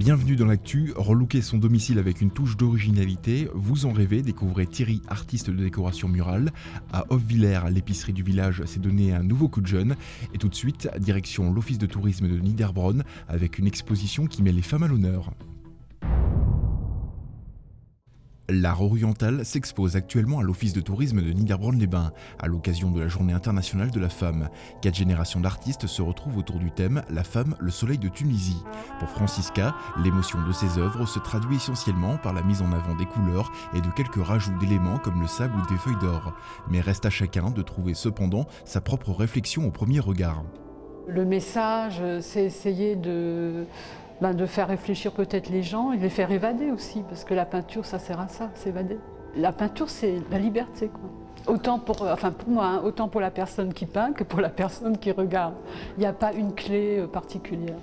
Bienvenue dans l'actu, relooker son domicile avec une touche d'originalité, vous en rêvez, découvrez Thierry, artiste de décoration murale. À Hoffwiller, l'épicerie du village s'est donné un nouveau coup de jeune. Et tout de suite, direction l'office de tourisme de Niederbronn avec une exposition qui met les femmes à l'honneur. L'art oriental s'expose actuellement à l'office de tourisme de Niederbronn-les-Bains, à l'occasion de la Journée internationale de la femme. 4 générations d'artistes se retrouvent autour du thème « La femme, le soleil de Tunisie ». Pour Francisca, l'émotion de ses œuvres se traduit essentiellement par la mise en avant des couleurs et de quelques rajouts d'éléments comme le sable ou des feuilles d'or. Mais reste à chacun de trouver cependant sa propre réflexion au premier regard. Le message, c'est essayer de faire réfléchir peut-être les gens et de les faire évader aussi, parce que la peinture, ça sert à ça, s'évader. La peinture, c'est la liberté, quoi. Autant pour moi, hein, autant pour la personne qui peint que pour la personne qui regarde. Il n'y a pas une clé particulière.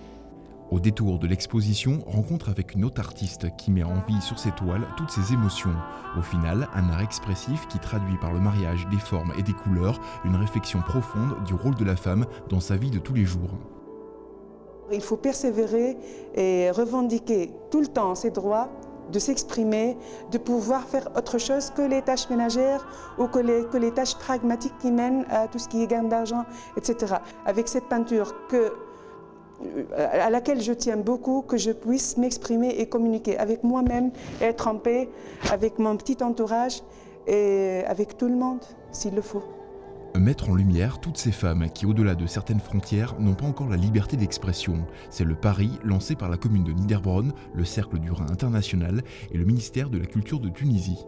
Au détour de l'exposition, rencontre avec une autre artiste qui met en vie sur ses toiles toutes ses émotions. Au final, un art expressif qui traduit par le mariage des formes et des couleurs une réflexion profonde du rôle de la femme dans sa vie de tous les jours. Il faut persévérer et revendiquer tout le temps ses droits, de s'exprimer, de pouvoir faire autre chose que les tâches ménagères ou que les tâches pragmatiques qui mènent à tout ce qui est gain d'argent, etc. Avec cette peinture à laquelle je tiens beaucoup, que je puisse m'exprimer et communiquer avec moi-même, être en paix avec mon petit entourage et avec tout le monde, s'il le faut. Mettre en lumière toutes ces femmes qui, au-delà de certaines frontières, n'ont pas encore la liberté d'expression. C'est le pari lancé par la commune de Niederbronn, le Cercle du Rhin international et le ministère de la Culture de Tunisie.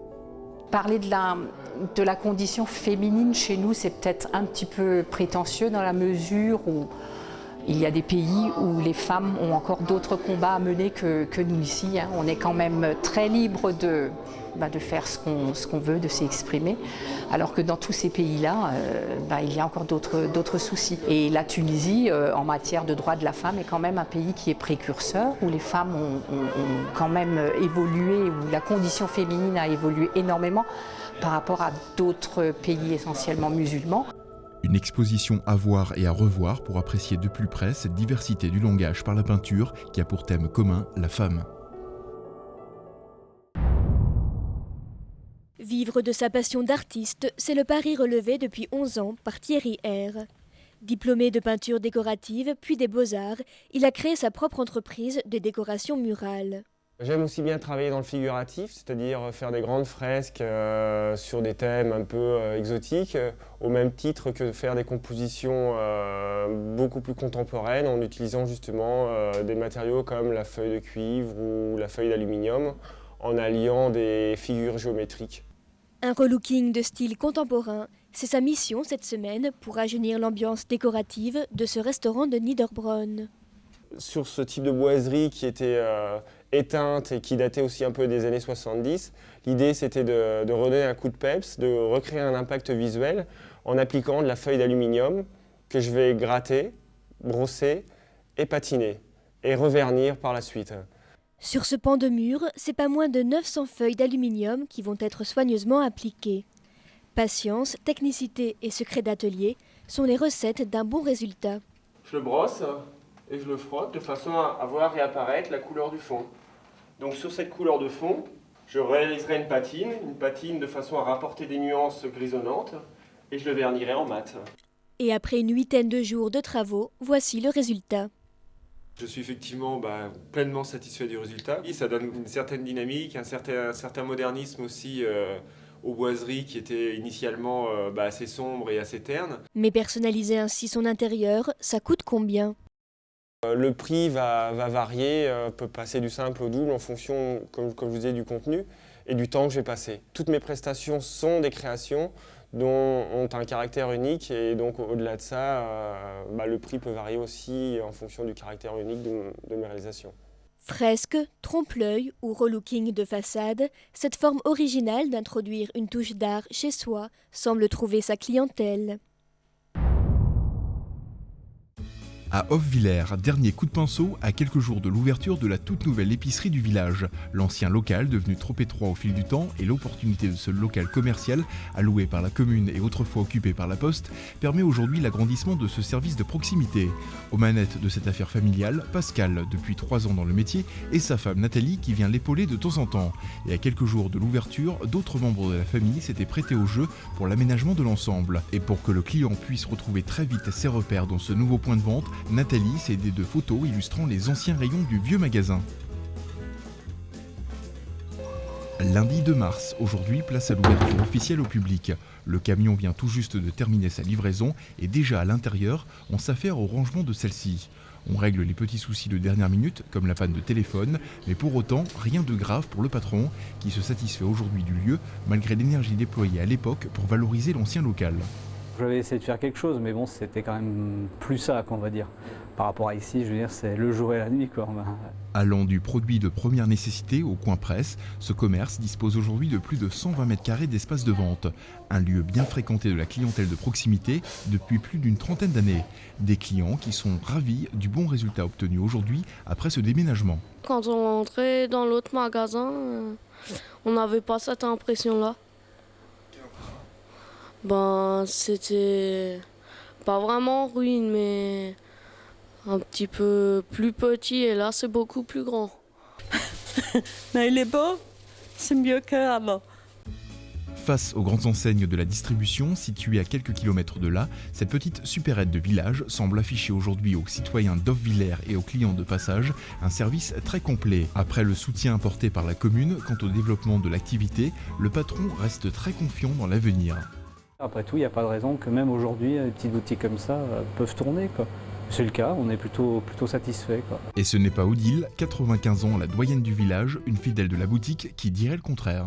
Parler de la condition féminine chez nous, c'est peut-être un petit peu prétentieux dans la mesure où il y a des pays où les femmes ont encore d'autres combats à mener que nous ici. Hein. On est quand même très libre de faire ce qu'on veut, de s'exprimer, alors que dans tous ces pays-là, il y a encore d'autres soucis. Et la Tunisie, en matière de droits de la femme, est quand même un pays qui est précurseur, où les femmes ont quand même évolué, où la condition féminine a évolué énormément par rapport à d'autres pays essentiellement musulmans. Une exposition à voir et à revoir pour apprécier de plus près cette diversité du langage par la peinture qui a pour thème commun la femme. Vivre de sa passion d'artiste, c'est le pari relevé depuis 11 ans par Thierry R. Diplômé de peinture décorative puis des beaux-arts, il a créé sa propre entreprise de décoration murale. J'aime aussi bien travailler dans le figuratif, c'est-à-dire faire des grandes fresques sur des thèmes un peu exotiques, au même titre que faire des compositions beaucoup plus contemporaines en utilisant justement des matériaux comme la feuille de cuivre ou la feuille d'aluminium, en alliant des figures géométriques. Un relooking de style contemporain, c'est sa mission cette semaine pour rajeunir l'ambiance décorative de ce restaurant de Niederbronn. Sur ce type de boiserie qui était éteinte et qui datait aussi un peu des années 70, l'idée c'était de redonner un coup de peps, de recréer un impact visuel en appliquant de la feuille d'aluminium que je vais gratter, brosser et patiner et revernir par la suite. Sur ce pan de mur, c'est pas moins de 900 feuilles d'aluminium qui vont être soigneusement appliquées. Patience, technicité et secret d'atelier sont les recettes d'un bon résultat. Je le brosse et je le frotte de façon à voir réapparaître la couleur du fond. Donc sur cette couleur de fond, je réaliserai une patine de façon à rapporter des nuances grisonnantes et je le vernirai en mat. Et après une 8aine de jours de travaux, voici le résultat. Je suis effectivement pleinement satisfait du résultat. Ça donne une certaine dynamique, un certain modernisme aussi aux boiseries qui étaient initialement assez sombres et assez ternes. Mais personnaliser ainsi son intérieur, ça coûte combien ? Le prix va varier, peut passer du simple au double en fonction, comme je vous disais, du contenu et du temps que j'ai passé. Toutes mes prestations sont des créations dont ont un caractère unique et donc au-delà de ça, le prix peut varier aussi en fonction du caractère unique de mes réalisations. Fresque, trompe-l'œil ou relooking de façade, cette forme originale d'introduire une touche d'art chez soi semble trouver sa clientèle. À Hoffwiller, dernier coup de pinceau à quelques jours de l'ouverture de la toute nouvelle épicerie du village. L'ancien local, devenu trop étroit au fil du temps, et l'opportunité de ce local commercial, alloué par la commune et autrefois occupé par la Poste, permet aujourd'hui l'agrandissement de ce service de proximité. Aux manettes de cette affaire familiale, Pascal, depuis 3 ans dans le métier, et sa femme Nathalie qui vient l'épauler de temps en temps. Et à quelques jours de l'ouverture, d'autres membres de la famille s'étaient prêtés au jeu pour l'aménagement de l'ensemble. Et pour que le client puisse retrouver très vite ses repères dans ce nouveau point de vente, Nathalie s'est aidée de photos illustrant les anciens rayons du vieux magasin. Lundi 2 mars, aujourd'hui, place à l'ouverture officielle au public. Le camion vient tout juste de terminer sa livraison et déjà à l'intérieur, on s'affaire au rangement de celle-ci. On règle les petits soucis de dernière minute, comme la panne de téléphone, mais pour autant, rien de grave pour le patron, qui se satisfait aujourd'hui du lieu, malgré l'énergie déployée à l'époque pour valoriser l'ancien local. J'avais essayé de faire quelque chose, mais bon, c'était quand même plus ça, qu'on va dire. Par rapport à ici, je veux dire, c'est le jour et la nuit, quoi. Allant du produit de première nécessité au coin presse, ce commerce dispose aujourd'hui de plus de 120 m² d'espace de vente. Un lieu bien fréquenté de la clientèle de proximité depuis plus d'une trentaine d'années. Des clients qui sont ravis du bon résultat obtenu aujourd'hui après ce déménagement. Quand on rentrait dans l'autre magasin, on n'avait pas cette impression-là. Ben, c'était pas vraiment ruine, mais un petit peu plus petit, et là c'est beaucoup plus grand. Mais il est beau, c'est mieux qu'avant. Face aux grandes enseignes de la distribution situées à quelques kilomètres de là, cette petite supérette de village semble afficher aujourd'hui aux citoyens d'Hoffwiller et aux clients de passage un service très complet. Après le soutien apporté par la commune quant au développement de l'activité, le patron reste très confiant dans l'avenir. Après tout, il n'y a pas de raison que même aujourd'hui, des petites boutiques comme ça peuvent tourner, quoi. C'est le cas, on est plutôt satisfait, quoi. Et ce n'est pas Odile, 95 ans, la doyenne du village, une fidèle de la boutique, qui dirait le contraire.